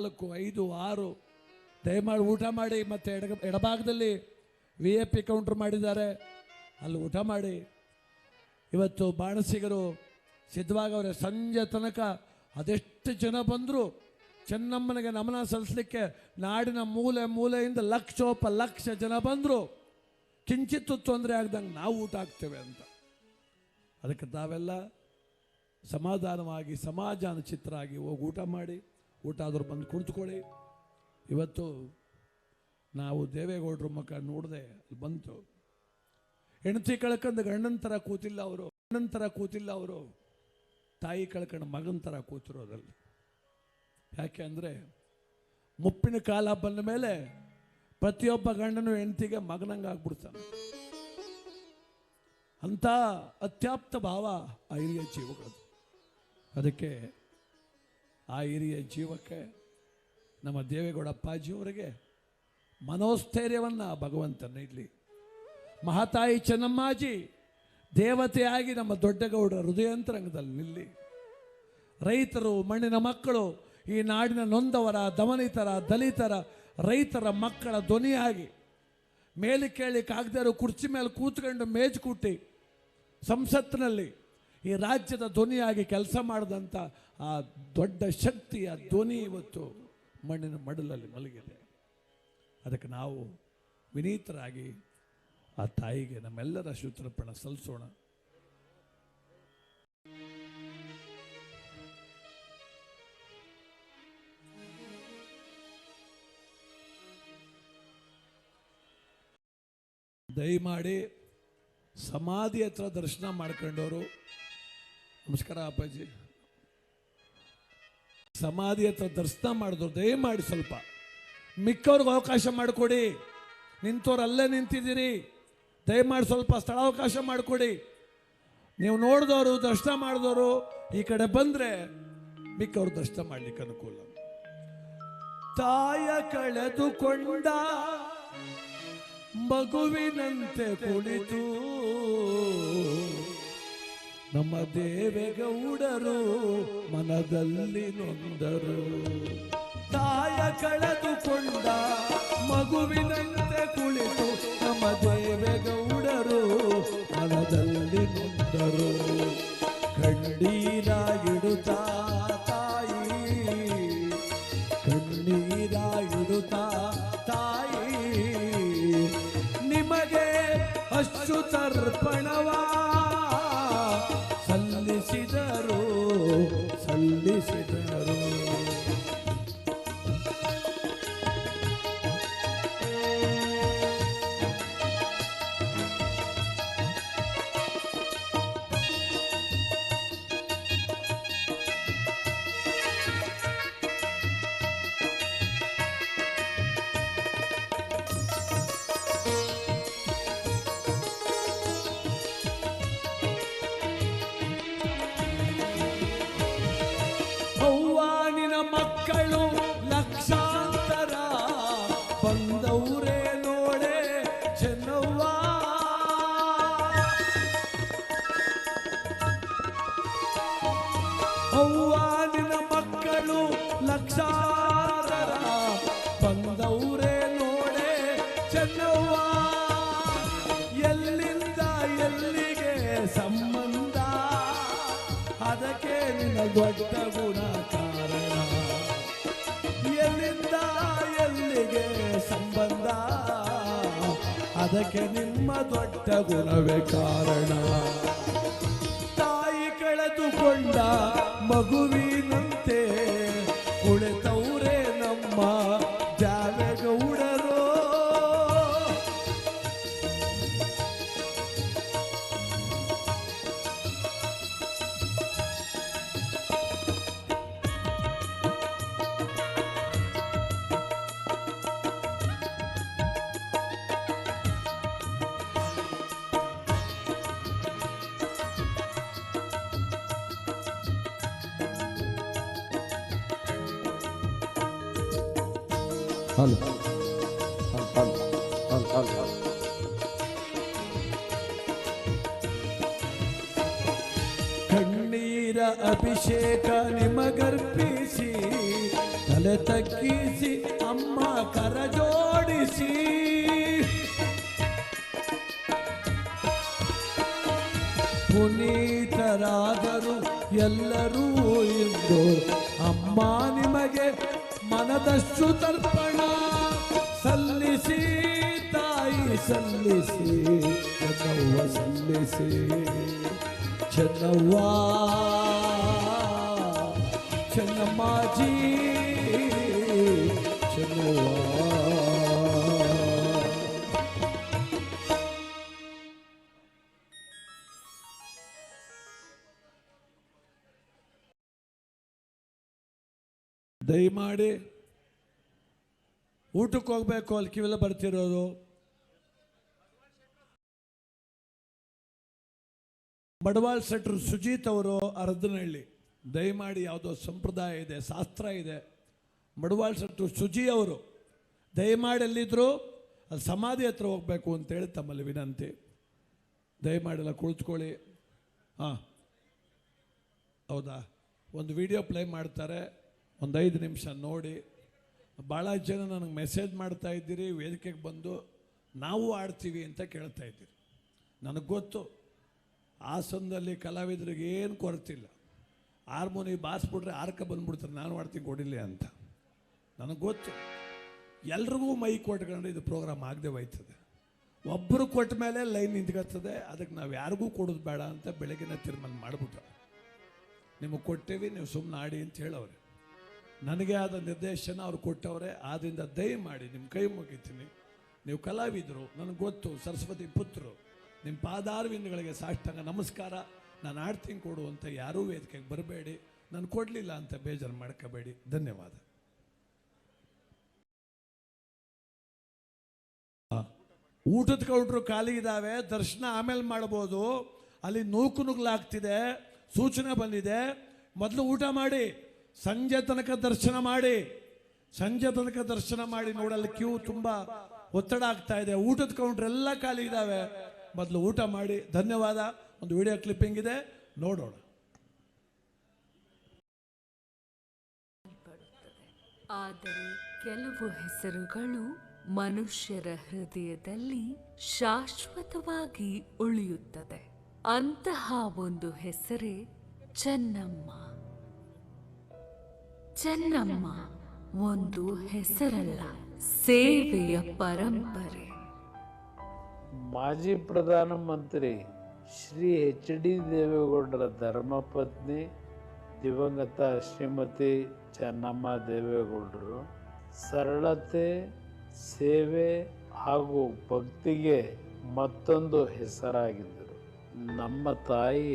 4, 5, 6 ದಯಮಾಡಿ ಊಟ ಮಾಡಿ. ಮತ್ತು ಎಡಭಾಗದಲ್ಲಿ VIP ಕೌಂಟರ್ ಮಾಡಿದ್ದಾರೆ, ಅಲ್ಲಿ ಊಟ ಮಾಡಿ. ಇವತ್ತು ಬಾಣಸಿಗರು ಸಿದ್ಧವಾಗವ್ರೆ. ಸಂಜೆ ತನಕ ಅದೆಷ್ಟು ಜನ ಬಂದರೂ ಚೆನ್ನಮ್ಮನಿಗೆ ನಮನ ಸಲ್ಲಿಸಲಿಕ್ಕೆ ನಾಡಿನ ಮೂಲೆ ಮೂಲೆಯಿಂದ ಲಕ್ಷ ಜನ ಬಂದರು ಕಿಂಚಿತ್ತು ತೊಂದರೆ ಆಗ್ದಂಗೆ ನಾವು ಊಟ ಹಾಕ್ತೇವೆ ಅಂತ. ಅದಕ್ಕೆ ತಾವೆಲ್ಲ ಸಮಾಧಾನವಾಗಿ ಸಮಾಜಾನ ಚಿತ್ರ ಆಗಿ ಹೋಗಿ ಊಟ ಮಾಡಿ, ಊಟ ಆದರೂ ಬಂದು ಕುಳಿತುಕೊಳ್ಳಿ. ಇವತ್ತು ನಾವು ದೇವೇಗೌಡರ ಮುಖ ನೋಡದೆ ಅಲ್ಲಿ ಬಂತು. ಹೆಂಡತಿ ಕಳ್ಕೊಂಡು ಗಂಡನ ಥರ ಕೂತಿಲ್ಲ ಅವರು, ತಾಯಿ ಕಳ್ಕೊಂಡು ಮಗನ ಥರ ಕೂತಿರೋದಲ್ಲಿ. ಯಾಕೆ ಅಂದರೆ ಮುಪ್ಪಿನ ಕಾಲ ಬಂದ ಮೇಲೆ ಪ್ರತಿಯೊಬ್ಬ ಗಂಡನು ಹೆಂಡತಿಗೆ ಮಗನಂಗೆ ಆಗ್ಬಿಡ್ತಾನೆ. ಅಂಥ ಅತ್ಯಾಪ್ತ ಭಾವ ಆ ಹಿರಿಯ ಜೀವಗಳದು. ಅದಕ್ಕೆ ಆ ಹಿರಿಯ ಜೀವಕ್ಕೆ ನಮ್ಮ ದೇವೇಗೌಡ ಅಪ್ಪಾಜಿಯವರಿಗೆ ಮನೋಸ್ಥೈರ್ಯವನ್ನು ಭಗವಂತ ನೀಡಲಿ. ಮಹಾತಾಯಿ ಚೆನ್ನಮ್ಮಾಜಿ ದೇವತೆಯಾಗಿ ನಮ್ಮ ದೊಡ್ಡಗೌಡ ಹೃದಯಾಂತರಂಗದಲ್ಲಿ ನಿಲ್ಲಿ. ರೈತರು, ಮಣ್ಣಿನ ಮಕ್ಕಳು, ಈ ನಾಡಿನ ನೊಂದವರ, ದಮನಿತರ, ದಲಿತರ, ರೈತರ ಮಕ್ಕಳ ಧ್ವನಿಯಾಗಿ ಮೇಲೆ ಕೇಳಲಿಕ್ಕಾಗದೇ ಕುರ್ಚಿ ಮೇಲೆ ಕೂತ್ಕೊಂಡು ಮೇಜು ಕೂಟಿ ಸಂಸತ್ತಿನಲ್ಲಿ ಈ ರಾಜ್ಯದ ಧ್ವನಿಯಾಗಿ ಕೆಲಸ ಮಾಡಿದಂಥ ಆ ದೊಡ್ಡ ಶಕ್ತಿಯ ಧ್ವನಿ ಇವತ್ತು ಮಣ್ಣಿನ ಮಡಲಲ್ಲಿ ಮಲಗಿದೆ. ಅದಕ್ಕೆ ನಾವು ವಿನೀತರಾಗಿ ಆ ತಾಯಿಗೆ ನಮ್ಮೆಲ್ಲರ ಶ್ರುತರ್ಪಣ ಸಲ್ಲಿಸೋಣ. ದಯಮಾಡಿ ಸಮಾಧಿ ಹತ್ರ ದರ್ಶನ ಮಾಡ್ಕೊಂಡವರು, ನಮಸ್ಕಾರ ಅಪ್ಪಾಜಿ, ಸಮಾಧಿ ಹತ್ರ ದರ್ಶನ ಮಾಡಿದವರು ದಯಮಾಡಿ ಸ್ವಲ್ಪ ಮಿಕ್ಕವ್ರಿಗೆ ಅವಕಾಶ ಮಾಡಿಕೊಡಿ. ನಿಂತವ್ರು ಅಲ್ಲೇ ನಿಂತಿದ್ದೀರಿ, ದಯಮಾಡಿ ಸ್ವಲ್ಪ ಸ್ಥಳಾವಕಾಶ ಮಾಡಿಕೊಡಿ. ನೀವು ನೋಡಿದವರು, ದರ್ಶನ ಮಾಡಿದವರು ಈ ಕಡೆ ಬಂದರೆ ಮಿಕ್ಕವ್ರು ದರ್ಶನ ಮಾಡ್ಲಿಕ್ಕೆ ಅನುಕೂಲ. ತಾಯ ಕಳೆದುಕೊಂಡ ಮಗುವಿನಂತೆ ಕುಳಿತು ನಮ್ಮ ದೇವೇಗೌಡರು ಮನದಲ್ಲಿ ನೊಂದರು. ತಾಯ ಕಳೆದುಕೊಂಡ ಮಗುವಿನಂತೆ ಕುಳಿತು ನಮ್ಮ ದೇವೇಗೌಡರು ಮನದಲ್ಲಿ ನೊಂದರು. ಕಣ್ಣೀರ ಇಡುತ್ತಾ ತಾಯಿ, ಕಣ್ಣೀರ ಇಡುತ್ತಾ ತಾಯಿ, ನಿಮಗೆ ಅಶ್ರುತರ್ಪಣವ ಸಲ್ಲಿಸಿದರು. ಅವ್ವಾನಿನ ಮಕ್ಕಳು ಲಕ್ಷಾಂತರ ಬಂದವರೇ ನೋಡೆ ಚೆನ್ನವ್ವ. ಅವ್ವಾನಿನ ಮಕ್ಕಳು ಲಕ್ಷಾಂತರ ಬಂದವರೇ ನೋಡೆ ಚೆನ್ನವ್ವ. ಎಲ್ಲಿಂದ ಎಲ್ಲಿಗೆ ಸಂಬಂಧ, ಅದಕ್ಕೆ ನಿನ್ನ ದೊಡ್ಡ ಗುಣ ಕಾರಣ. ಎಲ್ಲಿಂದ ಎಲ್ಲಿಗೆ ಸಂಬಂಧ, ಅದಕ್ಕೆ ನಿಮ್ಮ ದೊಡ್ಡ ಗುಣವೇ ಕಾರಣ. ತಾಯಿ ಕಳೆದುಕೊಂಡ ಮಗುವಿನಂತೆ ಕುಳಿತವ್ರೆ ನಮ್ಮ ದೇವೇಗೌಡರು. ಹಲೋ ಕಣ್ಣೀರ ಅಭಿಷೇಕ ನಿಮಗರ್ಪಿಸಿ ತಲೆ ತಗ್ಗಿಸಿ ಅಮ್ಮ ಕರ ಜೋಡಿಸಿ ಪುನೀತರಾದರು ಎಲ್ಲರೂ ಇಂದು ಅಮ್ಮ ನಿಮಗೆ ಮನದಷ್ಟು ತರ್ಪಣ ಸಲ್ಲಿಸಿ ತಾಯಿ ಸಲ್ಲಿಸಿ ಚೆನ್ನವ್ವ ಸಲ್ಲಿಸಿ ಚೆನ್ನವ್ವ ಚೆನ್ನಮ್ಮಾಜಿ ಚೆನ್ನವ್ವ. ದಯಮಾಡಿ ಊಟಕ್ಕೆ ಹೋಗ್ಬೇಕು, ಅಲ್ಲಿ ಕಿವೆಲ್ಲ ಬರ್ತಿರೋರು. ಬಡವಾಳ್ ಸೆಟ್ರು ಸುಜೀತ್ ಅವರು ಅರ್ಧನಹಳ್ಳಿ, ದಯಮಾಡಿ ಯಾವುದೋ ಸಂಪ್ರದಾಯ ಇದೆ, ಶಾಸ್ತ್ರ ಇದೆ. ಮಡವಾಳ್ ಸೆಟ್ರು ಸುಜಿ ಅವರು ದಯಮಾಡಿ ಎಲ್ಲಿದ್ರು ಅಲ್ಲಿ ಸಮಾಧಿ ಹತ್ರ ಹೋಗಬೇಕು ಅಂತೇಳಿ ತಮ್ಮಲ್ಲಿ ವಿನಂತಿ. ದಯಮಾಡಿ ಎಲ್ಲ ಕುಳಿತುಕೊಳ್ಳಿ. ಹಾಂ, ಹೌದಾ, ಒಂದು ವಿಡಿಯೋ ಪ್ಲೇ ಮಾಡ್ತಾರೆ, ಒಂದು 5 ನಿಮಿಷ ನೋಡಿ. ಭಾಳ ಜನ ನನಗೆ ಮೆಸೇಜ್ ಮಾಡ್ತಾ ಇದ್ದೀರಿ, ವೇದಿಕೆಗೆ ಬಂದು ನಾವು ಆಡ್ತೀವಿ ಅಂತ ಕೇಳ್ತಾ ಇದ್ದೀರಿ. ನನಗೆ ಗೊತ್ತು, ಹಾಸನದಲ್ಲಿ ಕಲಾವಿದರಿಗೆ ಏನು ಕೊರತಿಲ್ಲ. ಹಾರ್ಮೋನಿ ಬಾರಿಸ್ಬಿಟ್ರೆ ಆರ್ಕ ಬಂದ್ಬಿಡ್ತಾರೆ, ನಾನು ಆಡ್ತೀನಿ ಕೊಡಿಲ್ಲ ಅಂತ. ನನಗೆ ಗೊತ್ತು. ಎಲ್ರಿಗೂ ಮೈ ಕೊಟ್ಕೊಂಡು ಇದು ಪ್ರೋಗ್ರಾಮ್ ಆಗದೆ ಹೋಯ್ತದೆ. ಒಬ್ಬರು ಕೊಟ್ಟ ಮೇಲೆ ಲೈನ್ ನಿಂತ್ಕೊಳ್ತದೆ. ಅದಕ್ಕೆ ನಾವು ಯಾರಿಗೂ ಕೊಡೋದು ಬೇಡ ಅಂತ ಬೆಳಗಿನ ತೀರ್ಮಾನ ಮಾಡಿಬಿಟ್ರೆ, ನಿಮಗೆ ಕೊಟ್ಟೇವಿ, ನೀವು ಸುಮ್ಮನೆ ಆಡಿ ಅಂತ ಹೇಳವ್ರೆ. ನನಗೆ ಆದ ನಿರ್ದೇಶನ ಅವ್ರು ಕೊಟ್ಟವ್ರೆ. ಆದ್ದರಿಂದ ದಯಮಾಡಿ ನಿಮ್ಮ ಕೈ ಮುಗಿತೀನಿ. ನೀವು ಕಲಾವಿದರು, ನನಗೆ ಗೊತ್ತು, ಸರಸ್ವತಿ ಪುತ್ರರು, ನಿಮ್ಮ ಪಾದಾರವಿಂದಗಳಿಗೆ ಸಾಷ್ಟಾಂಗ ನಮಸ್ಕಾರ. ನಾನು ಆಡ್ತೀನಿ ಕೊಡು ಅಂತ ಯಾರೂ ವೇದಿಕೆಗೆ ಬರಬೇಡಿ. ನಾನು ಕೊಡಲಿಲ್ಲ ಅಂತ ಬೇಜಾರು ಮಾಡ್ಕೋಬೇಡಿ. ಧನ್ಯವಾದ. ಊಟದ ಕೌಂಟ್ರು ಖಾಲಿ ಇದ್ದಾವೆ, ದರ್ಶನ ಆಮೇಲೆ ಮಾಡ್ಬೋದು. ಅಲ್ಲಿ ನೂಕುನುಗ್ಲಾಗ್ತಿದೆ, ಸೂಚನೆ ಬಂದಿದೆ. ಮೊದಲು ಊಟ ಮಾಡಿ, ಸಂಜೆ ತನಕ ದರ್ಶನ ಮಾಡಿ. ಸಂಜೆ ತನಕ ದರ್ಶನ ಮಾಡಿ ನೋಡಲ್ಲಿ ಕ್ಯೂ ತುಂಬ ಒತ್ತಡ ಆಗ್ತಾ ಇದೆ. ಊಟದ ಕೌಂಟ್ರ್ ಎಲ್ಲ ಖಾಲಿ ಇದ್ದಾವೆ, ಮೊದಲು ಊಟ ಮಾಡಿ. ಧನ್ಯವಾದ. ಒಂದು ವಿಡಿಯೋ ಕ್ಲಿಪ್ಪಿಂಗ್ ಇದೆ, ನೋಡೋಣ. ಆದರೆ ಕೆಲವು ಹೆಸರುಗಳು ಮನುಷ್ಯರ ಹೃದಯದಲ್ಲಿ ಶಾಶ್ವತವಾಗಿ ಉಳಿಯುತ್ತದೆ. ಅಂತಹ ಒಂದು ಹೆಸರೇ ಚೆನ್ನಮ್ಮ. ಚೆನ್ನಮ್ಮ ಒಂದು ಹೆಸರಲ್ಲ, ಸೇವೆಯ ಪರಂಪರೆ. ಮಾಜಿ ಪ್ರಧಾನಮಂತ್ರಿ ಶ್ರೀ HD ದೇವೇಗೌಡರ ಧರ್ಮಪತ್ನಿ ದಿವಂಗತ ಶ್ರೀಮತಿ ಚೆನ್ನಮ್ಮ ದೇವೇಗೌಡರು ಸರಳತೆ, ಸೇವೆ ಹಾಗೂ ಭಕ್ತಿಗೆ ಮತ್ತೊಂದು ಹೆಸರಾಗಿದ್ದರು. ನಮ್ಮ ತಾಯಿ